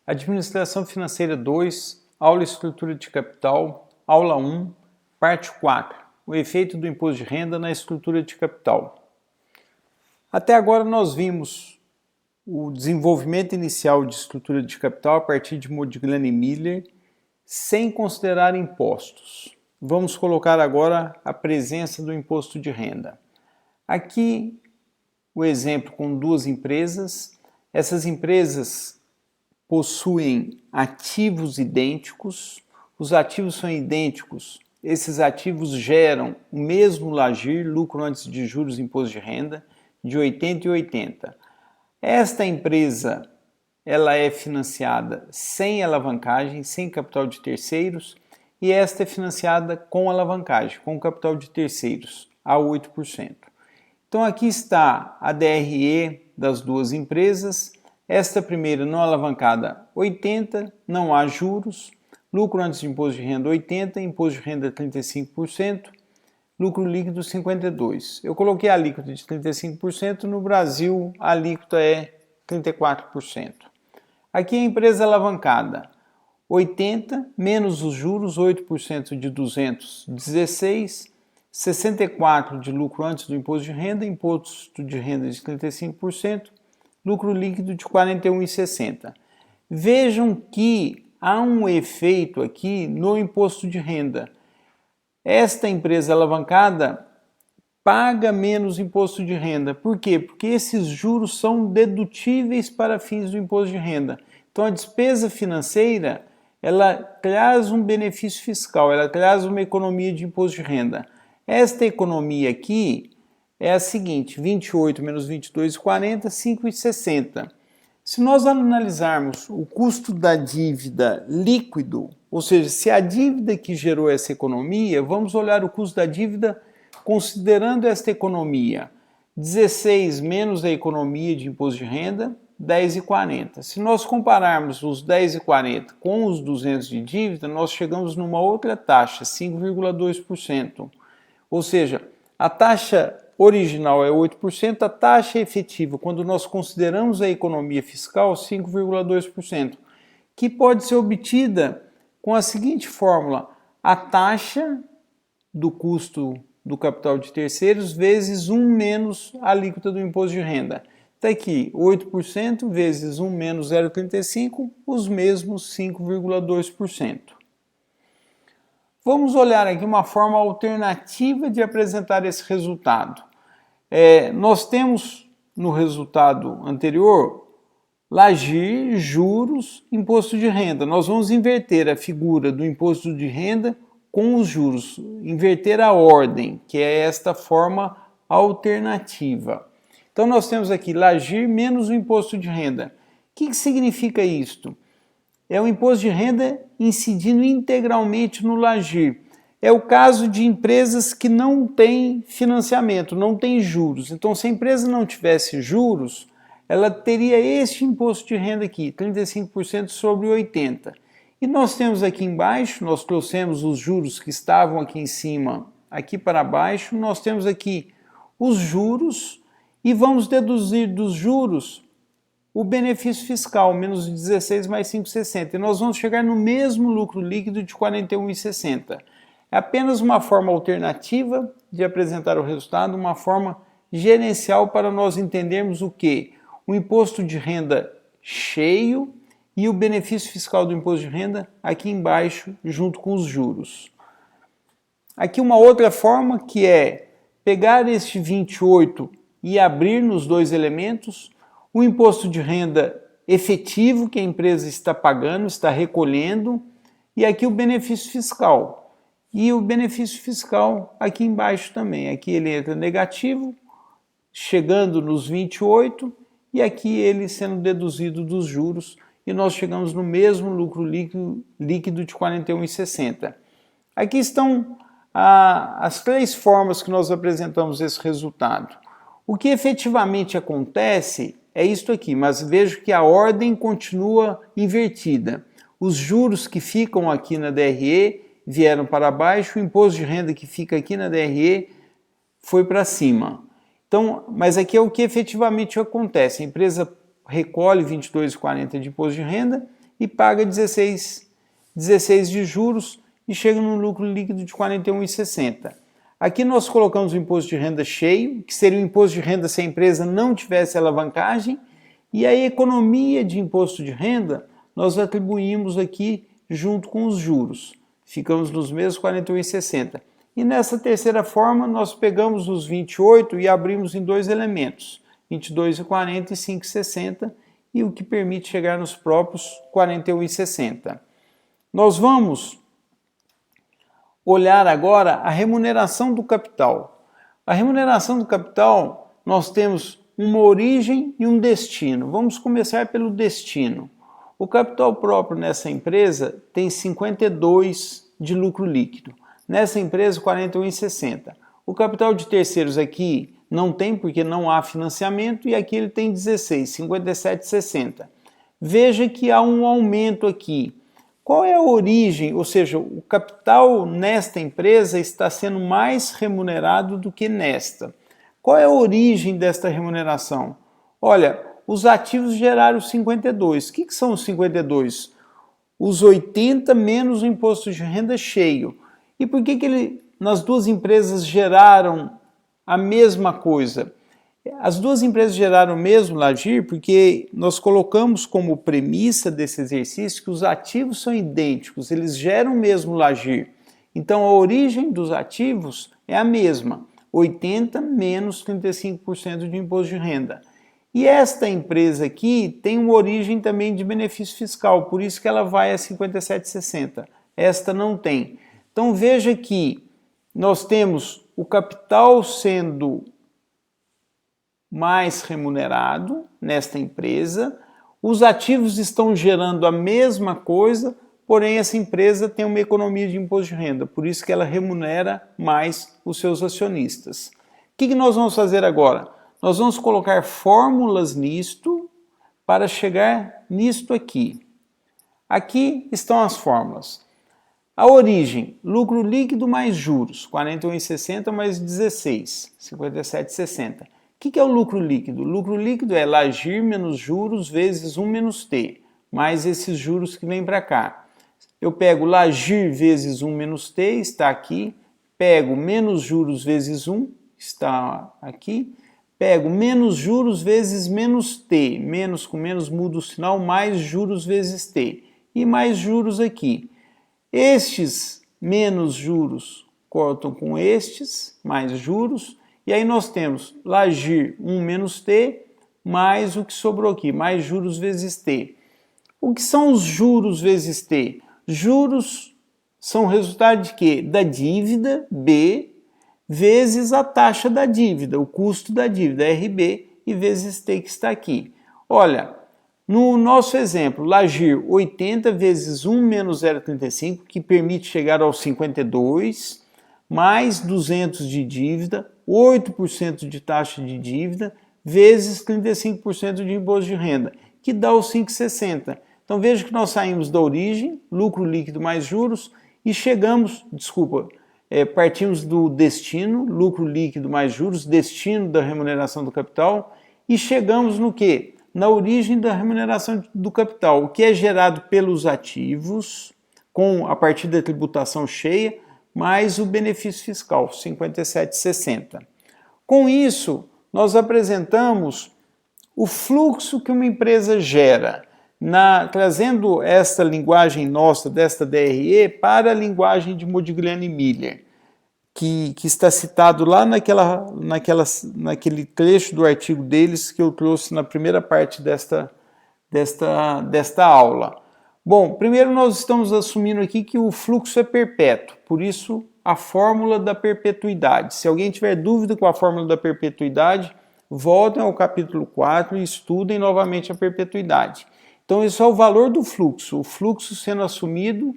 Administração Financeira 2, Aula Estrutura de Capital, Aula 1, Parte 4, o efeito do imposto de renda na estrutura de capital. Até agora nós vimos o desenvolvimento inicial de estrutura de capital a partir de Modigliani e Miller, sem considerar impostos. Vamos colocar agora a presença do imposto de renda. Aqui o exemplo com duas empresas. Essas empresas possuem ativos idênticos, os ativos são idênticos, esses ativos geram o mesmo LAGIR, lucro antes de juros e imposto de renda, de 80 e 80. Esta empresa ela é financiada sem alavancagem, sem capital de terceiros, e esta é financiada com alavancagem, com capital de terceiros, a 8%. Então aqui está a DRE das duas empresas. Esta primeira não alavancada 80, não há juros, lucro antes de imposto de renda 80, imposto de renda 35%, lucro líquido 52%. Eu coloquei a alíquota de 35%, no Brasil a alíquota é 34%. Aqui a empresa alavancada 80, menos os juros, 8% de 200, 16, 64 de lucro antes do imposto de renda, imposto de renda de 35%, lucro líquido de 41,60. Vejam que há um efeito aqui no imposto de renda. Esta empresa alavancada paga menos imposto de renda. Por quê? Porque esses juros são dedutíveis para fins do imposto de renda. Então a despesa financeira, ela traz um benefício fiscal, ela traz uma economia de imposto de renda. Esta economia aqui é a seguinte, 28 menos 22,40, 5,60. Se nós analisarmos o custo da dívida líquido, ou seja, se a dívida que gerou essa economia, vamos olhar o custo da dívida considerando esta economia. 16 menos a economia de imposto de renda, 10,40. Se nós compararmos os 10,40 com os 200 de dívida, nós chegamos numa outra taxa, 5,2%. Ou seja, a taxa original é 8%, a taxa efetiva, quando nós consideramos a economia fiscal, 5,2%, que pode ser obtida com a seguinte fórmula: a taxa do custo do capital de terceiros vezes 1 menos a alíquota do imposto de renda. Está aqui, 8% vezes 1 menos 0,35, os mesmos 5,2%. Vamos olhar aqui uma forma alternativa de apresentar esse resultado. Nós temos no resultado anterior LAGIR, juros, imposto de renda. Nós vamos inverter a figura do imposto de renda com os juros, inverter a ordem, que é esta forma alternativa. Então nós temos aqui LAGIR menos o imposto de renda. O que significa isto? É o imposto de renda incidindo integralmente no LAGIR. É o caso de empresas que não têm financiamento, não têm juros. Então, se a empresa não tivesse juros, ela teria este imposto de renda aqui, 35% sobre 80%. E nós temos aqui embaixo, nós trouxemos os juros que estavam aqui em cima, aqui para baixo, nós temos aqui os juros e vamos deduzir dos juros o benefício fiscal, menos 16 mais 5,60. E nós vamos chegar no mesmo lucro líquido de 41,60. É apenas uma forma alternativa de apresentar o resultado, uma forma gerencial para nós entendermos o que? O imposto de renda cheio e o benefício fiscal do imposto de renda aqui embaixo, junto com os juros. Aqui uma outra forma que é pegar este 28 e abrir nos dois elementos, o imposto de renda efetivo que a empresa está pagando, está recolhendo, e aqui o benefício fiscal. E o benefício fiscal aqui embaixo também. Aqui ele entra negativo, chegando nos 28, e aqui ele sendo deduzido dos juros, e nós chegamos no mesmo lucro líquido de 41,60. Aqui estão as três formas que nós apresentamos esse resultado. O que efetivamente acontece é isto aqui, mas vejo que a ordem continua invertida. Os juros que ficam aqui na DRE vieram para baixo, o imposto de renda que fica aqui na DRE foi para cima. Então, mas aqui é o que efetivamente acontece. A empresa recolhe 22,40 de imposto de renda e paga 16 de juros e chega num lucro líquido de 41,60. Aqui nós colocamos o imposto de renda cheio, que seria o imposto de renda se a empresa não tivesse alavancagem, e a economia de imposto de renda nós atribuímos aqui junto com os juros. Ficamos nos mesmos 41,60. E nessa terceira forma nós pegamos os 28 e abrimos em dois elementos, 22,40 e 5,60, e o que permite chegar nos próprios 41,60. Nós vamos olhar agora a remuneração do capital. A remuneração do capital, nós temos uma origem e um destino. Vamos começar pelo destino. O capital próprio nessa empresa tem 52 de lucro líquido. Nessa empresa, 41,60. O capital de terceiros aqui não tem, porque não há financiamento, e aqui ele tem 16, 57,60. Veja que há um aumento aqui. Qual é a origem? Ou seja, o capital nesta empresa está sendo mais remunerado do que nesta. Qual é a origem desta remuneração? Olha, os ativos geraram 52. O que são os 52? Os 80 menos o imposto de renda cheio. E por que nas duas empresas geraram a mesma coisa? As duas empresas geraram o mesmo LAGIR porque nós colocamos como premissa desse exercício que os ativos são idênticos, eles geram o mesmo LAGIR. Então a origem dos ativos é a mesma, 80 menos 35% de imposto de renda. E esta empresa aqui tem uma origem também de benefício fiscal, por isso que ela vai a 57,60. Esta não tem. Então veja que nós temos o capital sendo mais remunerado nesta empresa, os ativos estão gerando a mesma coisa, porém essa empresa tem uma economia de imposto de renda, por isso que ela remunera mais os seus acionistas. O que nós vamos fazer agora? Nós vamos colocar fórmulas nisto para chegar nisto aqui. Aqui estão as fórmulas. A origem, lucro líquido mais juros, 41,60 mais 16, 57,60. O que é o lucro líquido? O lucro líquido é LAGIR menos juros vezes 1 menos T, mais esses juros que vêm para cá. Eu pego LAGIR vezes 1 menos T, está aqui. Pego menos juros vezes 1, está aqui. Pego menos juros vezes menos T, menos com menos muda o sinal, mais juros vezes T. E mais juros aqui. Estes menos juros cortam com estes, mais juros. E aí nós temos LAGIR 1 menos T, mais o que sobrou aqui, mais juros vezes T. O que são os juros vezes T? Juros são resultado de quê? Da dívida, B, vezes a taxa da dívida, o custo da dívida, RB, e vezes T que está aqui. Olha, no nosso exemplo, LAGIR 80 vezes 1 menos 0,35, que permite chegar aos 52, mais 200 de dívida, 8% de taxa de dívida, vezes 35% de imposto de renda, que dá os 5,60. Então veja que nós saímos da origem, lucro líquido mais juros, e chegamos, partimos do destino, lucro líquido mais juros, destino da remuneração do capital, e chegamos no quê? Na origem da remuneração do capital, o que é gerado pelos ativos, a partir da tributação cheia, mais o benefício fiscal, 57,60. Com isso, nós apresentamos o fluxo que uma empresa gera, trazendo esta linguagem nossa, desta DRE, para a linguagem de Modigliani e Miller, que está citado lá naquele trecho do artigo deles que eu trouxe na primeira parte desta aula. Bom, primeiro nós estamos assumindo aqui que o fluxo é perpétuo, por isso a fórmula da perpetuidade. Se alguém tiver dúvida com a fórmula da perpetuidade, voltem ao capítulo 4 e estudem novamente a perpetuidade. Então esse é o valor do fluxo, o fluxo sendo assumido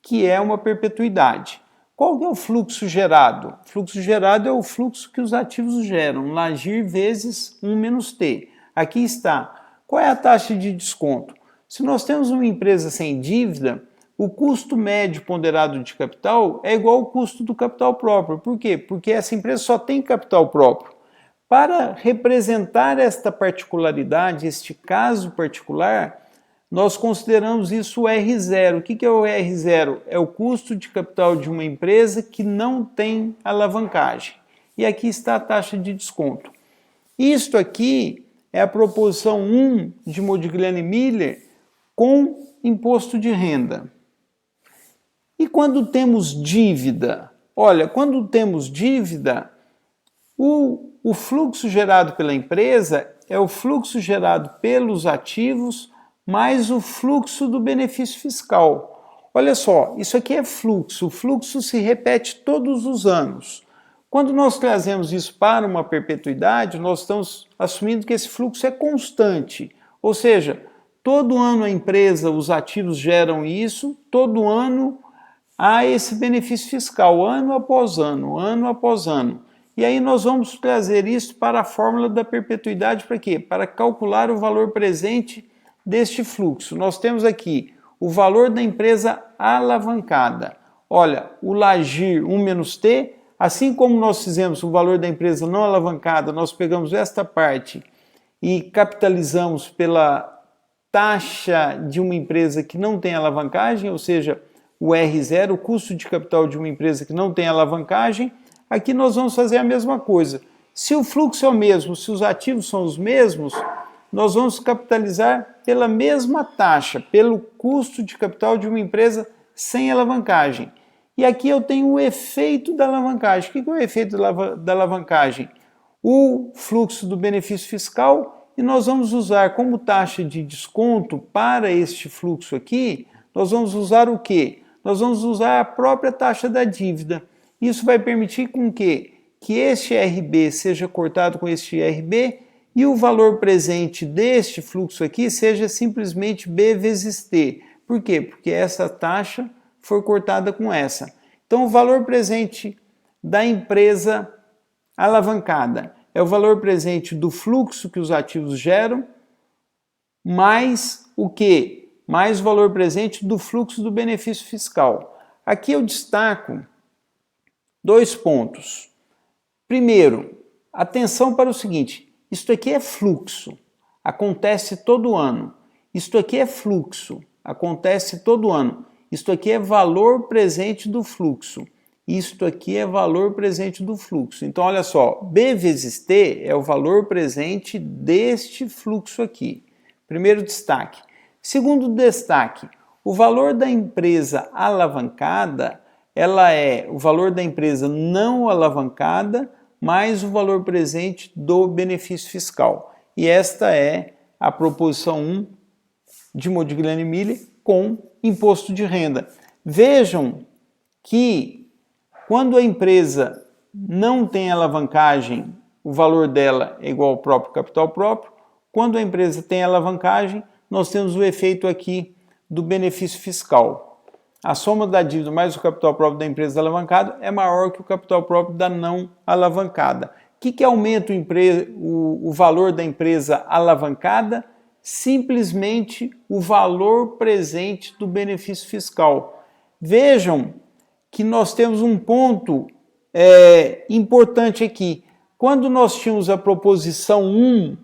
que é uma perpetuidade. Qual que é o fluxo gerado? O fluxo gerado é o fluxo que os ativos geram, LAGIR vezes 1 menos T. Aqui está. Qual é a taxa de desconto? Se nós temos uma empresa sem dívida, o custo médio ponderado de capital é igual ao custo do capital próprio. Por quê? Porque essa empresa só tem capital próprio. Para representar esta particularidade, este caso particular, nós consideramos isso o R0. O que é o R0? É o custo de capital de uma empresa que não tem alavancagem. E aqui está a taxa de desconto. Isto aqui é a proposição 1 de Modigliani Miller com imposto de renda. E quando temos dívida? Olha, quando temos dívida, o fluxo gerado pela empresa é o fluxo gerado pelos ativos mais o fluxo do benefício fiscal. Olha só, isso aqui é fluxo. O fluxo se repete todos os anos. Quando nós trazemos isso para uma perpetuidade, nós estamos assumindo que esse fluxo é constante. Ou seja, todo ano a empresa, os ativos geram isso, todo ano há esse benefício fiscal, ano após ano, ano após ano. E aí nós vamos trazer isso para a fórmula da perpetuidade para quê? Para calcular o valor presente deste fluxo. Nós temos aqui o valor da empresa alavancada. Olha, o LAGIR 1 menos T, assim como nós fizemos o valor da empresa não alavancada, nós pegamos esta parte e capitalizamos pela taxa de uma empresa que não tem alavancagem, ou seja, o R0, o custo de capital de uma empresa que não tem alavancagem. Aqui nós vamos fazer a mesma coisa. Se o fluxo é o mesmo, se os ativos são os mesmos, nós vamos capitalizar pela mesma taxa, pelo custo de capital de uma empresa sem alavancagem. E aqui eu tenho o efeito da alavancagem. O que é o efeito da alavancagem? O fluxo do benefício fiscal, e nós vamos usar como taxa de desconto para este fluxo aqui, nós vamos usar o quê? Nós vamos usar a própria taxa da dívida. Isso vai permitir com que este RB seja cortado com este RB e o valor presente deste fluxo aqui seja simplesmente B vezes T. Por quê? Porque essa taxa foi cortada com essa. Então, o valor presente da empresa alavancada é o valor presente do fluxo que os ativos geram, mais o quê? Mais o valor presente do fluxo do benefício fiscal. Aqui eu destaco 2 pontos. Primeiro, atenção para o seguinte, isto aqui é fluxo, acontece todo ano. Isto aqui é fluxo, acontece todo ano. Isto aqui é valor presente do fluxo. Isto aqui é valor presente do fluxo. Então, olha só, B vezes T é o valor presente deste fluxo aqui. Primeiro destaque. Segundo destaque, o valor da empresa alavancada, ela é o valor da empresa não alavancada mais o valor presente do benefício fiscal. E esta é a proposição 1 de Modigliani Miller com imposto de renda. Vejam que quando a empresa não tem alavancagem, o valor dela é igual ao próprio capital próprio. Quando a empresa tem alavancagem, nós temos o efeito aqui do benefício fiscal. A soma da dívida mais o capital próprio da empresa alavancada é maior que o capital próprio da não alavancada. O que aumenta o valor da empresa alavancada? Simplesmente o valor presente do benefício fiscal. Vejam que nós temos um ponto importante aqui. Quando nós tínhamos a proposição 1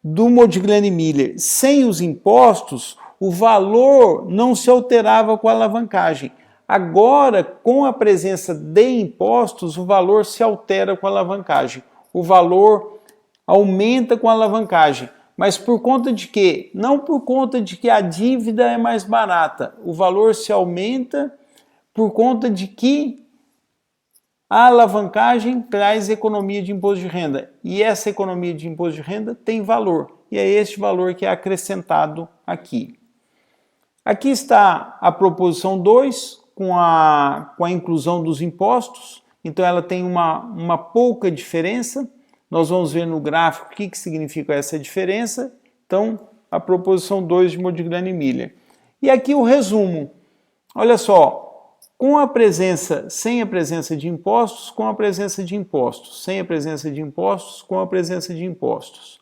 do Modigliani Miller sem os impostos, o valor não se alterava com a alavancagem. Agora, com a presença de impostos, o valor se altera com a alavancagem. O valor aumenta com a alavancagem. Mas por conta de quê? Não por conta de que a dívida é mais barata. O valor se aumenta por conta de que a alavancagem traz economia de imposto de renda. E essa economia de imposto de renda tem valor. E é este valor que é acrescentado aqui. Aqui está a proposição 2, com a inclusão dos impostos. Então ela tem uma pouca diferença. Nós vamos ver no gráfico o que significa essa diferença. Então, a proposição 2 de Modigliani Miller. E aqui o resumo. Olha só, com a presença, sem a presença de impostos, com a presença de impostos, sem a presença de impostos, com a presença de impostos.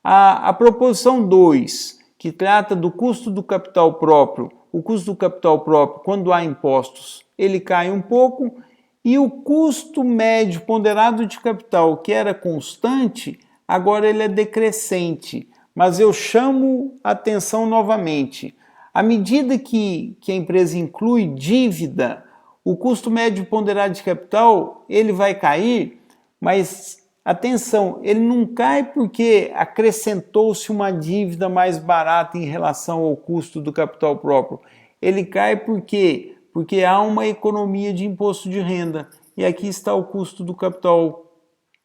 A proposição 2, que trata do custo do capital próprio, o custo do capital próprio, quando há impostos, ele cai um pouco, e o custo médio ponderado de capital, que era constante, agora ele é decrescente. mas eu chamo a atenção novamente. À medida que a empresa inclui dívida, o custo médio ponderado de capital ele vai cair, mas atenção, ele não cai porque acrescentou-se uma dívida mais barata em relação ao custo do capital próprio. Ele cai porque há uma economia de imposto de renda. E aqui está o custo do capital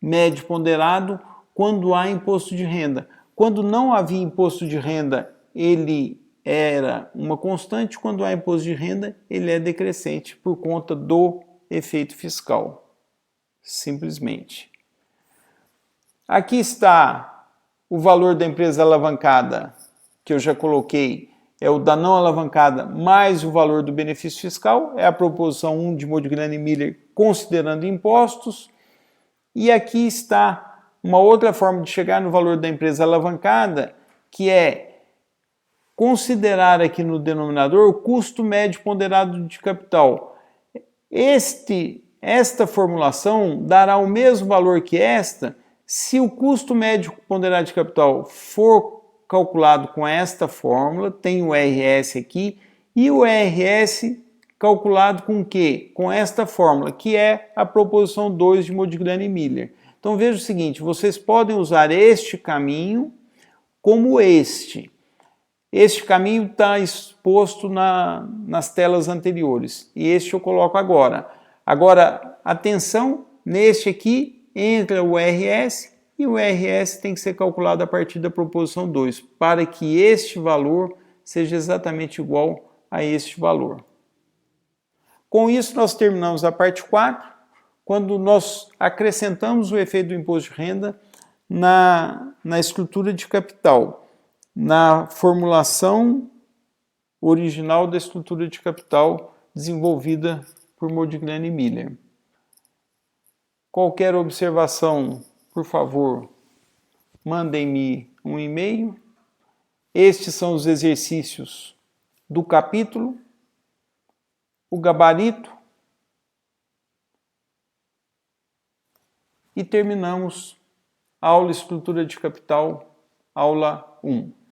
médio ponderado quando há imposto de renda. Quando não havia imposto de renda, ele era uma constante, quando há imposto de renda, ele é decrescente por conta do efeito fiscal. Simplesmente. Aqui está o valor da empresa alavancada, que eu já coloquei, é o da não alavancada mais o valor do benefício fiscal, é a proposição 1 de Modigliani e Miller considerando impostos. E aqui está uma outra forma de chegar no valor da empresa alavancada, que é considerar aqui no denominador o custo médio ponderado de capital. Esta formulação dará o mesmo valor que esta se o custo médio ponderado de capital for calculado com esta fórmula, tem o RS aqui, e o RS calculado com o quê? Com esta fórmula, que é a proposição 2 de Modigliani e Miller. Então veja o seguinte, vocês podem usar este caminho como este. Este caminho está exposto nas telas anteriores, e este eu coloco agora. Agora, atenção, neste aqui entra o RS, e o RS tem que ser calculado a partir da proposição 2, para que este valor seja exatamente igual a este valor. Com isso, nós terminamos a parte 4, quando nós acrescentamos o efeito do imposto de renda na estrutura de capital, na formulação original da estrutura de capital desenvolvida por Modigliani e Miller. Qualquer observação, por favor, mandem-me um e-mail. Estes são os exercícios do capítulo, o gabarito, e terminamos a aula Estrutura de Capital, aula 1.